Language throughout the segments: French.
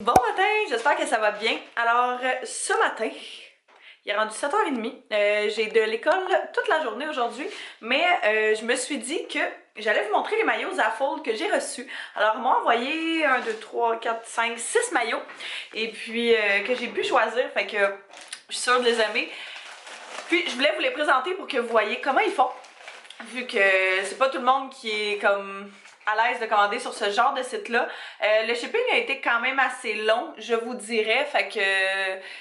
Bon matin, j'espère que ça va bien. Alors, ce matin, il est rendu 7h30. J'ai de l'école toute la journée aujourd'hui, mais je me suis dit que j'allais vous montrer les maillots Zaffold que j'ai reçus. Alors, ils m'ont envoyé 1, 2, 3, 4, 5, 6 maillots, et puis que j'ai pu choisir, fait que je suis sûre de les aimer. Puis, je voulais vous les présenter pour que vous voyez comment ils font, vu que c'est pas tout le monde qui est comme à l'aise de commander sur ce genre de site-là. Le shipping a été quand même assez long, je vous dirais, fait que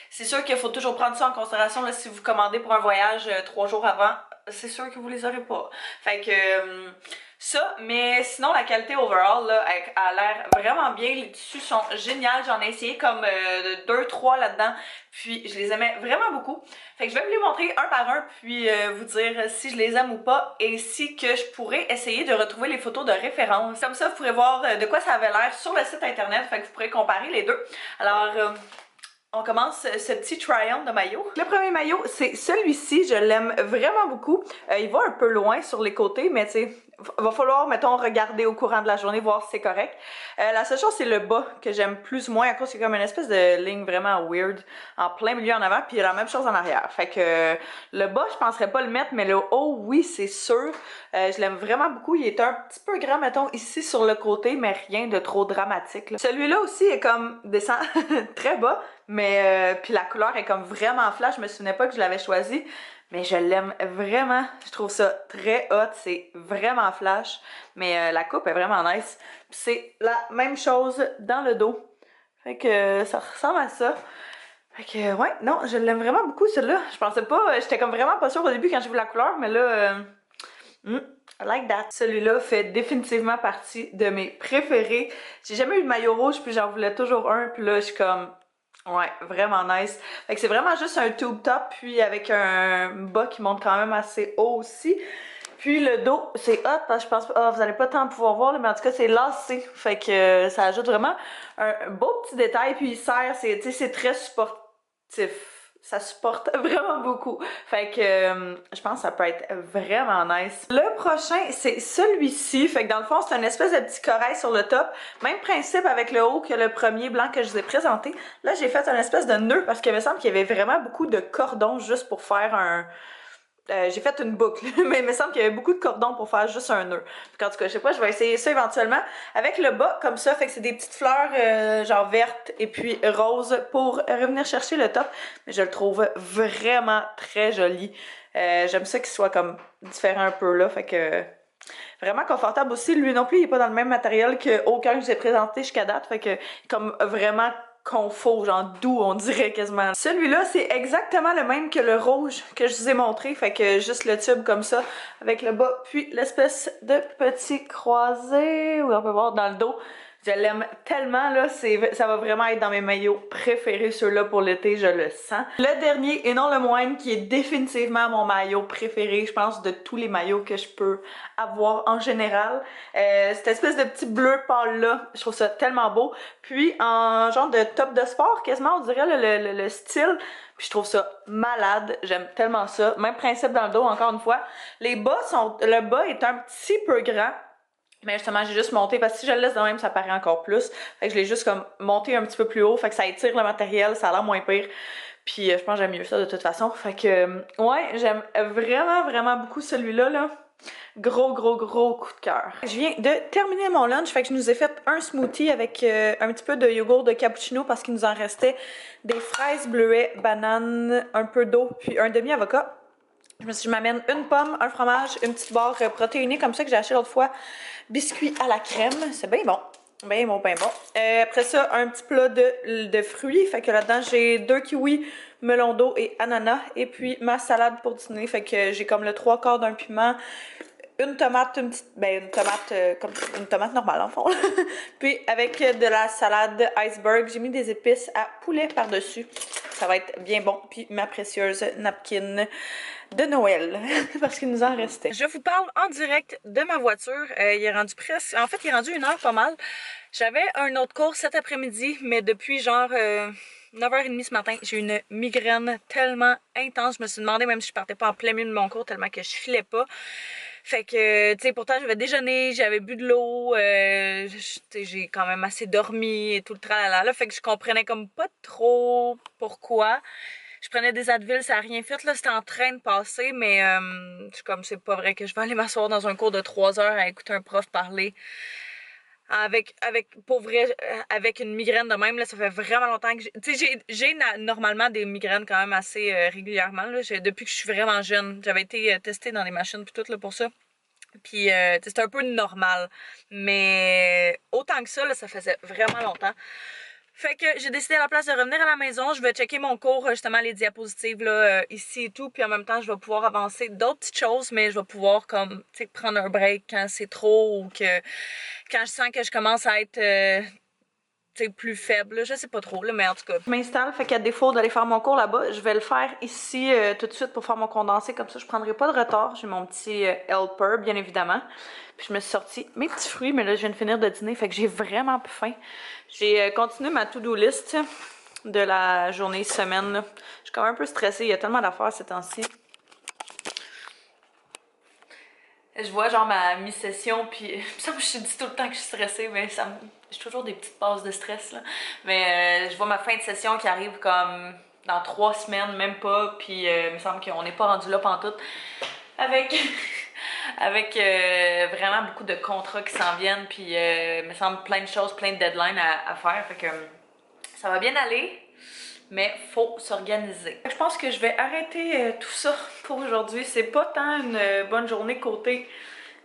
c'est sûr qu'il faut toujours prendre ça en considération là, si vous commandez pour un voyage 3 jours avant, c'est sûr que vous les aurez pas. Fait que ça, mais sinon la qualité overall là, a l'air vraiment bien, les tissus sont géniaux, j'en ai essayé comme 2-3 là-dedans, puis je les aimais vraiment beaucoup. Fait que je vais vous les montrer un par un, puis vous dire si je les aime ou pas, ainsi que je pourrais essayer de retrouver les photos de référence. Comme ça, vous pourrez voir de quoi ça avait l'air sur le site internet, fait que vous pourrez comparer les deux. Alors, on commence ce petit try-on de maillot. Le premier maillot, c'est celui-ci, je l'aime vraiment beaucoup. Il va un peu loin sur les côtés, mais tu sais, va falloir, mettons, regarder au courant de la journée, voir si c'est correct. La seule chose, c'est le bas que j'aime plus ou moins, à cause c'est comme une espèce de ligne vraiment weird en plein milieu en avant, puis il y a la même chose en arrière. Fait que le bas, je penserais pas le mettre, mais le haut, oui, c'est sûr. Je l'aime vraiment beaucoup. Il est un petit peu grand, mettons, ici sur le côté, mais rien de trop dramatique. Celui-là aussi est comme descend très bas, mais puis la couleur est comme vraiment flash. Je me souvenais pas que je l'avais choisi, mais je l'aime vraiment. Je trouve ça très hot, c'est vraiment flash, mais la coupe est vraiment nice. Puis c'est la même chose dans le dos. Fait que ça ressemble à ça. Fait que ouais, non, je l'aime vraiment beaucoup celui-là. Je pensais pas, j'étais comme vraiment pas sûre au début quand j'ai vu la couleur, mais là, I like that. Celui-là fait définitivement partie de mes préférés. J'ai jamais eu de maillot rouge, puis j'en voulais toujours un, puis là, je suis comme... Ouais, vraiment nice. Fait que c'est vraiment juste un tube top, puis avec un bas qui monte quand même assez haut aussi. Puis le dos, c'est hot, parce que je pense pas... vous allez pas tant pouvoir voir, là, mais en tout cas, c'est lacé. Fait que ça ajoute vraiment un beau petit détail, puis il sert, c'est très sportif. Ça supporte vraiment beaucoup. Fait que je pense que ça peut être vraiment nice. Le prochain, c'est celui-ci. Fait que dans le fond, c'est une espèce de petit corail sur le top. Même principe avec le haut que le premier blanc que je vous ai présenté. Là, j'ai fait une espèce de nœud parce qu'il me semble qu'il y avait vraiment beaucoup de cordons juste pour faire un... j'ai fait une boucle, mais il me semble qu'il y avait beaucoup de cordons pour faire juste un nœud. En tout cas, je sais pas, je vais essayer ça éventuellement. Avec le bas, comme ça, fait que c'est des petites fleurs genre vertes et puis roses pour revenir chercher le top. Mais je le trouve vraiment très joli. J'aime ça qu'il soit comme différent un peu là, fait que... Vraiment confortable aussi. Lui non plus, il est pas dans le même matériel qu'aucun que j'ai présenté jusqu'à date, fait que comme vraiment confort, genre doux, on dirait quasiment. Celui-là, c'est exactement le même que le rouge que je vous ai montré, fait que juste le tube comme ça, avec le bas, puis l'espèce de petit croisé, où on peut voir dans le dos. Je l'aime tellement, là, ça va vraiment être dans mes maillots préférés, ceux-là pour l'été, je le sens. Le dernier, et non le moindre, qui est définitivement mon maillot préféré, je pense, de tous les maillots que je peux avoir en général. Cette espèce de petit bleu pâle là, je trouve ça tellement beau. Puis en genre de top de sport, quasiment on dirait le style. Puis je trouve ça malade, j'aime tellement ça. Même principe dans le dos, encore une fois. Le bas est un petit peu grand. Mais justement, j'ai juste monté, parce que si je le laisse de même, ça paraît encore plus. Fait que je l'ai juste comme monté un petit peu plus haut, fait que ça étire le matériel, ça a l'air moins pire. Puis je pense que j'aime mieux ça de toute façon. Fait que, ouais, j'aime vraiment, vraiment beaucoup celui-là, là. Gros, gros, gros coup de cœur. Je viens de terminer mon lunch, fait que je nous ai fait un smoothie avec un petit peu de yogourt de cappuccino parce qu'il nous en restait des fraises, bleuets, bananes, un peu d'eau, puis un demi-avocat. Je m'amène une pomme, un fromage, une petite barre protéinée comme ça que j'ai acheté l'autre fois. Biscuit à la crème, c'est bien bon. Bien bon, bien bon. Après ça, un petit plat de fruits. Fait que là-dedans, j'ai 2 kiwis, melon d'eau et ananas. Et puis ma salade pour dîner. Fait que j'ai comme le 3/4 d'un piment. Une tomate, une tomate comme une tomate normale en fond. Puis avec de la salade iceberg, j'ai mis des épices à poulet par-dessus. Ça va être bien bon. Puis ma précieuse napkin de Noël, parce qu'il nous en restait. Je vous parle en direct de ma voiture. Il est rendu presque... En fait, il est rendu 1 heure pas mal. J'avais un autre cours cet après-midi, mais depuis genre 9h30 ce matin, j'ai une migraine tellement intense. Je me suis demandé même si je partais pas en plein milieu de mon cours tellement que je filais pas. Fait que, tu sais, pourtant j'avais déjeuné, j'avais bu de l'eau, j'ai quand même assez dormi et tout le tralala là. Fait que je comprenais comme pas trop pourquoi. Je prenais des Advil, ça a rien fait, là, c'était en train de passer, mais je suis comme, c'est pas vrai que je vais aller m'asseoir dans un cours de 3 heures à écouter un prof parler. Pour vrai, avec une migraine de même, là, ça fait vraiment longtemps que j'ai normalement des migraines quand même assez régulièrement, là, depuis que je suis vraiment jeune. J'avais été testée dans les machines puis tout, là, pour ça. Puis, c'était un peu normal. Mais autant que ça, là, ça faisait vraiment longtemps. Fait que j'ai décidé à la place de revenir à la maison, je vais checker mon cours, justement les diapositives là, ici et tout, puis en même temps je vais pouvoir avancer d'autres petites choses, mais je vais pouvoir comme, tu sais, prendre un break quand c'est trop ou que quand je sens que je commence à être plus faible, je sais pas trop, là, mais en tout cas. Je m'installe, fait qu'à défaut d'aller faire mon cours là-bas, je vais le faire ici tout de suite pour faire mon condensé, comme ça je prendrai pas de retard. J'ai mon petit helper, bien évidemment. Puis je me suis sorti mes petits fruits, mais là je viens de finir de dîner, fait que j'ai vraiment plus faim. J'ai continué ma to-do list de la journée semaine, là. Je suis quand même un peu stressée, il y a tellement d'affaires ces temps-ci. Je vois genre ma mi-session, puis ça me je dis tout le temps que je suis stressée, mais j'ai toujours des petites passes de stress là. Mais je vois ma fin de session qui arrive comme dans 3 semaines, même pas, puis il me semble qu'on n'est pas rendu là pantoute. Avec avec vraiment beaucoup de contrats qui s'en viennent, puis il me semble plein de choses, plein de deadlines à faire, fait que ça va bien aller. Mais faut s'organiser. Je pense que je vais arrêter tout ça pour aujourd'hui. C'est pas tant une bonne journée côté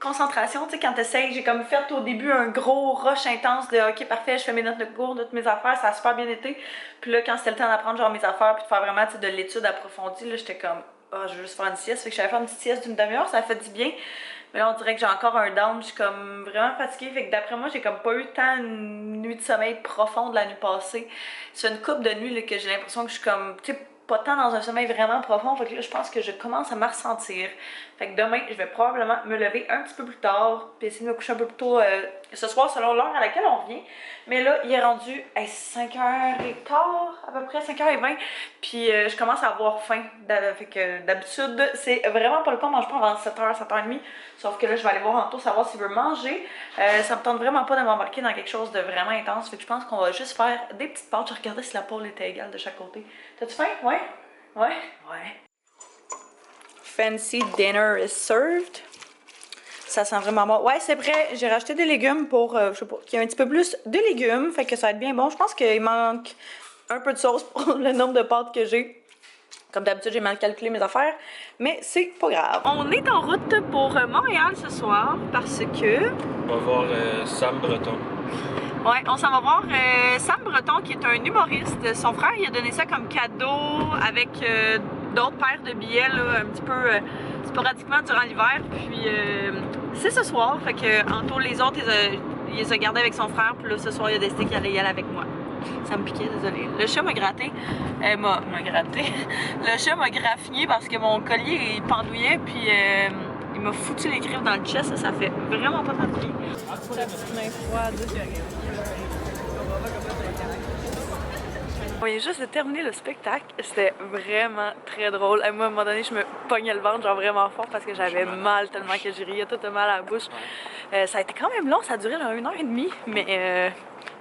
concentration. Tu sais, quand t'essayes, j'ai comme fait au début un gros rush intense de ok, parfait, je fais mes notes de cours, toutes mes affaires, ça a super bien été. Puis là, quand c'était le temps d'apprendre genre mes affaires, puis de faire vraiment de l'étude approfondie, là, j'étais comme, oh, je veux juste faire une sieste. Fait que j'allais faire une petite sieste d'une demi-heure, ça a fait du bien. Mais là, on dirait que j'ai encore un down, je suis comme vraiment fatiguée. Fait que d'après moi, j'ai comme pas eu tant une nuit de sommeil profonde la nuit passée. C'est une couple de nuits là, que j'ai l'impression que je suis comme, tu sais, pas tant dans un sommeil vraiment profond. Fait que là, je pense que je commence à me ressentir. Fait que demain, je vais probablement me lever un petit peu plus tard, puis essayer de me coucher un peu plus tôt ce soir selon l'heure à laquelle on revient. Mais là, il est rendu à 5h15, à peu près 5h20, puis je commence à avoir faim. Fait que d'habitude, c'est vraiment pas le cas, on mange pas avant 7h, 7h30. Sauf que là, je vais aller voir Anto savoir s'il veut manger. Ça me tente vraiment pas de m'embarquer dans quelque chose de vraiment intense. Fait que je pense qu'on va juste faire des petites pâtes. Je regardais si la pôle était égale de chaque côté. T'as-tu faim? Ouais? Ouais? Ouais. Fancy dinner is served. Ça sent vraiment bon. Ouais, c'est vrai, j'ai racheté des légumes pour, je sais pas, qu'il y ait un petit peu plus de légumes. Fait que ça va être bien bon. Je pense qu'il manque un peu de sauce pour le nombre de pâtes que j'ai. Comme d'habitude, j'ai mal calculé mes affaires, mais c'est pas grave. On est en route pour Montréal ce soir parce que... On va voir Sam Breton. Ouais, on s'en va voir Sam Breton qui est un humoriste. Son frère, il a donné ça comme cadeau avec d'autres paires de billets là, un petit peu sporadiquement durant l'hiver. Puis c'est ce soir, fait que Anto, les autres, il les a gardés avec son frère. Puis là, ce soir, il a décidé qu'il allait y aller avec moi. Ça me piquait, désolé. Le chat m'a gratté. M'a gratté. Le chat m'a graffiné parce que mon collier il pendouillait, puis il m'a foutu les griffes dans le chest. Ça fait vraiment pas tant de bien. La petite main froide. On vient juste de terminer le spectacle. C'était vraiment très drôle. Moi, à un moment donné, je me pognais le ventre, genre vraiment fort, parce que j'avais mal tellement que j'ai riais tout mal à la bouche. Ça a été quand même long, ça a duré genre 1h30, mais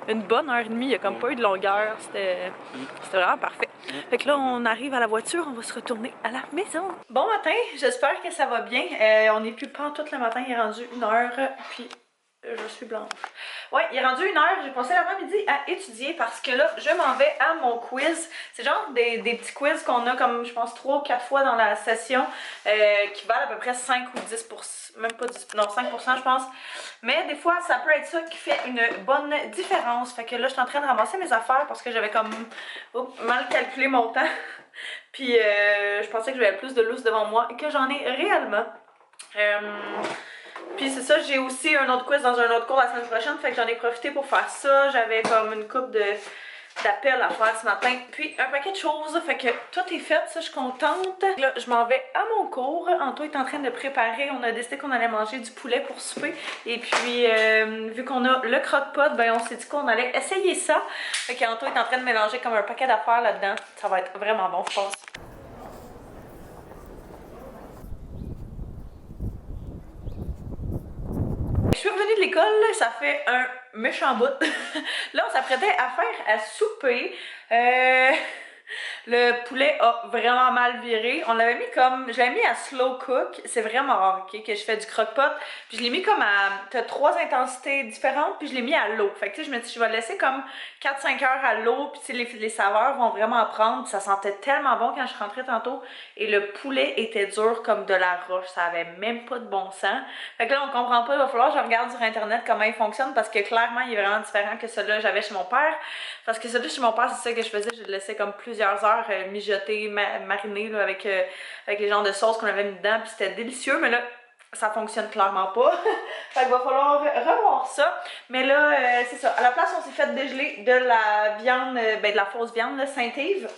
une bonne heure et demie, il n'y a comme pas eu de longueur, c'était vraiment parfait. Fait que là, on arrive à la voiture, on va se retourner à la maison. Bon matin, j'espère que ça va bien. On n'est plus pantoute le matin, il est rendu 1h, puis je suis blanche. Ouais, il est rendu 1h, j'ai passé l'avant-midi à étudier parce que là, je m'en vais à mon quiz. C'est genre des petits quiz qu'on a comme, je pense, 3 ou 4 fois dans la session qui valent à peu près 5 ou 10%, même pas 10%, non 5% je pense. Mais des fois, ça peut être ça qui fait une bonne différence. Fait que là, je suis en train de ramasser mes affaires parce que j'avais comme mal calculé mon temps. Puis je pensais que j'avais plus de lousse devant moi que j'en ai réellement. Puis c'est ça, j'ai aussi un autre quiz dans un autre cours la semaine prochaine, fait que j'en ai profité pour faire ça. J'avais comme une couple d'appels à faire ce matin, puis un paquet de choses, fait que tout est fait, ça je suis contente. Là, je m'en vais à mon cours. Anto est en train de préparer, on a décidé qu'on allait manger du poulet pour souper. Et puis, vu qu'on a le croque-pot, ben on s'est dit qu'on allait essayer ça. Fait qu'Anto est en train de mélanger comme un paquet d'affaires là-dedans. Ça va être vraiment bon, je pense. ça fait un méchant bout. Là, on s'apprêtait à faire à souper. Le poulet a vraiment mal viré. On l'avait mis comme... Je l'avais mis à slow cook. C'est vraiment rare, ok, que je fais du croque-pot. Puis je l'ai mis comme à... T'as 3 intensités différentes, puis je l'ai mis à l'eau. Fait que tu sais, je me dis, je vais le laisser comme 4-5 heures à l'eau, puis tu sais, les saveurs vont vraiment prendre. Ça sentait tellement bon quand je rentrais tantôt. Et le poulet était dur comme de la roche. Ça avait même pas de bon sens. Fait que là, on comprend pas. Il va falloir que je regarde sur Internet comment il fonctionne, parce que clairement, il est vraiment différent que celui-là que j'avais chez mon père. Parce que celui chez mon père, c'est ça que je faisais. Je le laissais comme plusieurs heures mijoter, mariner là, avec les genres de sauce qu'on avait mis dedans, puis c'était délicieux, mais là, ça fonctionne clairement pas. Fait qu'il va falloir revoir ça. Mais là, c'est ça. À la place, on s'est fait dégeler de la viande, de la fausse viande, là, Saint-Yves.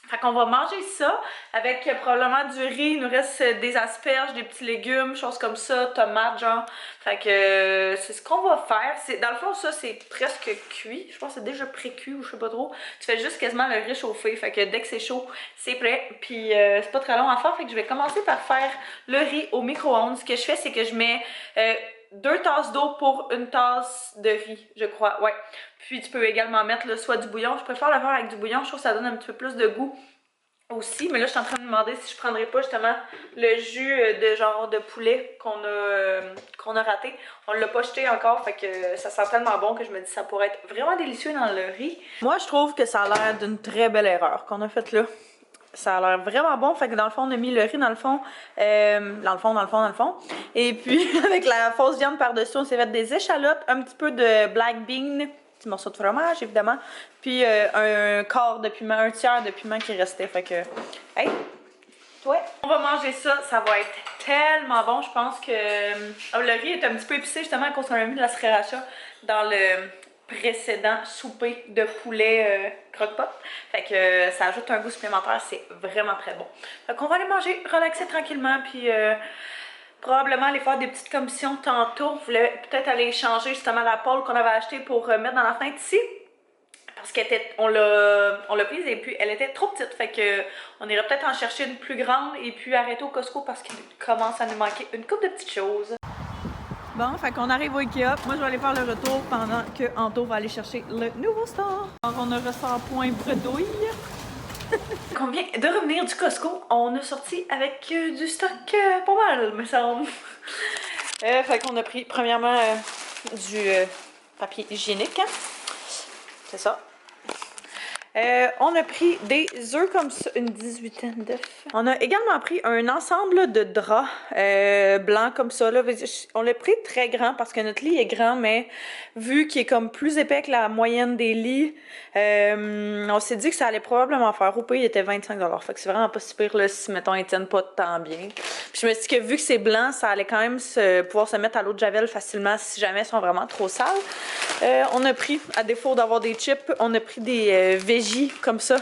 Fait qu'on va manger ça avec probablement du riz, il nous reste des asperges, des petits légumes, choses comme ça, tomates genre. Fait que c'est ce qu'on va faire. Dans le fond, ça c'est presque cuit. Je pense que c'est déjà pré-cuit ou je sais pas trop. Tu fais juste quasiment le réchauffer. Fait que dès que c'est chaud, c'est prêt. Puis c'est pas très long à faire. Fait que je vais commencer par faire le riz au micro-ondes. Ce que je fais, c'est que je mets 2 tasses d'eau pour 1 tasse de riz, je crois, ouais. Puis tu peux également mettre là, soit du bouillon. Je préfère le faire avec du bouillon, je trouve que ça donne un petit peu plus de goût aussi. Mais là, je suis en train de me demander si je prendrais pas justement le jus de genre de poulet qu'on a raté. On l'a pas jeté encore, fait que ça sent tellement bon que je me dis que ça pourrait être vraiment délicieux dans le riz. Moi, je trouve que ça a l'air d'une très belle erreur qu'on a faite là. Ça a l'air vraiment bon, fait que dans le fond, on a mis le riz dans le fond, dans le fond. Et puis, avec la fausse viande par-dessus, on s'est fait des échalotes, un petit peu de black bean, petit morceau de fromage, évidemment, puis un quart de piment, un tiers de piment qui restait, fait que, hey, ouais. On va manger ça, ça va être tellement bon, je pense que le riz est un petit peu épicé, justement, à cause qu'on a mis de la sriracha dans le précédent souper de poulet croque-pot. Fait que ça ajoute un goût supplémentaire, c'est vraiment très bon. Fait qu'on va aller manger, relaxer tranquillement, puis probablement aller faire des petites commissions tantôt. On voulait peut-être aller changer justement la pôle qu'on avait achetée pour mettre dans la fenêtre ici. Parce qu'on l'a prise et puis elle était trop petite. Fait que on irait peut-être en chercher une plus grande et puis arrêter au Costco parce qu'il commence à nous manquer une couple de petites choses. Bon, fait qu'on arrive au Ikea. Moi, je vais aller faire le retour pendant que Anto va aller chercher le nouveau store. Alors, on a ressort point bredouille. On vient de revenir du Costco. On a sorti avec du stock pas mal, me semble. Fait qu'on a pris, premièrement, du papier hygiénique. Hein? C'est ça. On a pris des œufs comme ça, une 18aine d'œufs. On a également pris un ensemble de draps blancs comme ça. Là. On l'a pris très grand parce que notre lit est grand, mais vu qu'il est comme plus épais que la moyenne des lits, on s'est dit que ça allait probablement faire. Au pays, il était 25$. Fait que c'est vraiment pas si pire là, si, mettons, ils tiennent pas tant bien. Puis je me suis dit que vu que c'est blanc, ça allait quand même pouvoir se mettre à l'eau de javel facilement si jamais ils sont vraiment trop sales. On a pris, à défaut d'avoir des chips, on a pris des veggies comme ça.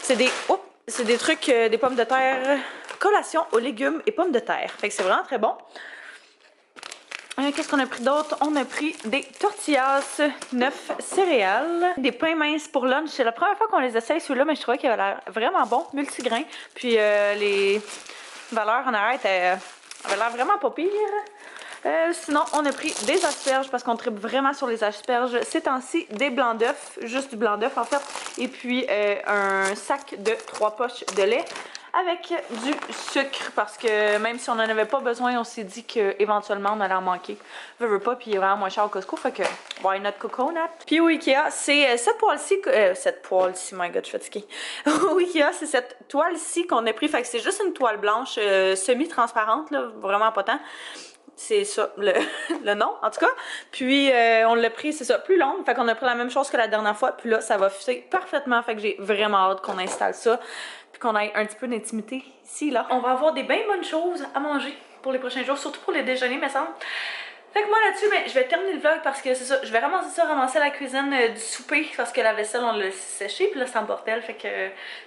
C'est des trucs, des pommes de terre, collation aux légumes et pommes de terre. Fait que c'est vraiment très bon. Qu'est-ce qu'on a pris d'autre? On a pris des tortillas 9 céréales, des pains minces pour lunch. C'est la première fois qu'on les essaye ceux-là, mais je trouvais qu'ils avaient l'air vraiment bon, multigrains. Puis les valeurs en arrière avaient l'air vraiment pas pire. Sinon, on a pris des asperges parce qu'on tripe vraiment sur les asperges ces temps-ci. Des blancs d'œufs, juste du blanc d'œuf en fait. Et puis un sac de 3 poches de lait avec du sucre parce que même si on n'en avait pas besoin, on s'est dit qu'éventuellement on allait en manquer. Veux pas, puis il est vraiment moins cher au Costco, fait que why not coconut? Puis au Ikea, c'est cette poêle-ci, my god, je suis fatiguée. Au Ikea, c'est cette toile-ci qu'on a pris, fait que c'est juste une toile blanche semi-transparente, là, vraiment pas tant. C'est ça, le nom, en tout cas. Puis, on l'a pris, c'est ça, plus longue. Fait qu'on a pris la même chose que la dernière fois. Puis là, ça va fitter parfaitement. Fait que j'ai vraiment hâte qu'on installe ça. Puis qu'on ait un petit peu d'intimité ici, là. On va avoir des bien bonnes choses à manger pour les prochains jours. Surtout pour les déjeuners, me semble. Fait que moi là-dessus, ben, je vais terminer le vlog parce que c'est ça, je vais ramasser la cuisine du souper parce que la vaisselle on l'a séchée puis là c'est en bordel, fait que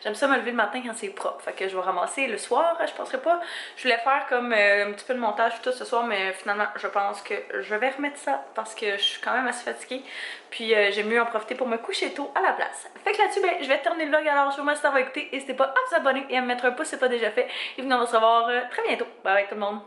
j'aime ça me lever le matin quand c'est propre, fait que je vais ramasser le soir, je penserais pas, je voulais faire comme un petit peu de montage tout ce soir mais finalement je pense que je vais remettre ça parce que je suis quand même assez fatiguée puis j'aime mieux en profiter pour me coucher tôt à la place. Fait que là-dessus, ben, je vais terminer le vlog alors je vous remercie d'avoir écouté, n'hésitez pas à vous abonner et à me mettre un pouce si c'est pas déjà fait et puis on va se revoir très bientôt, bye bye tout le monde.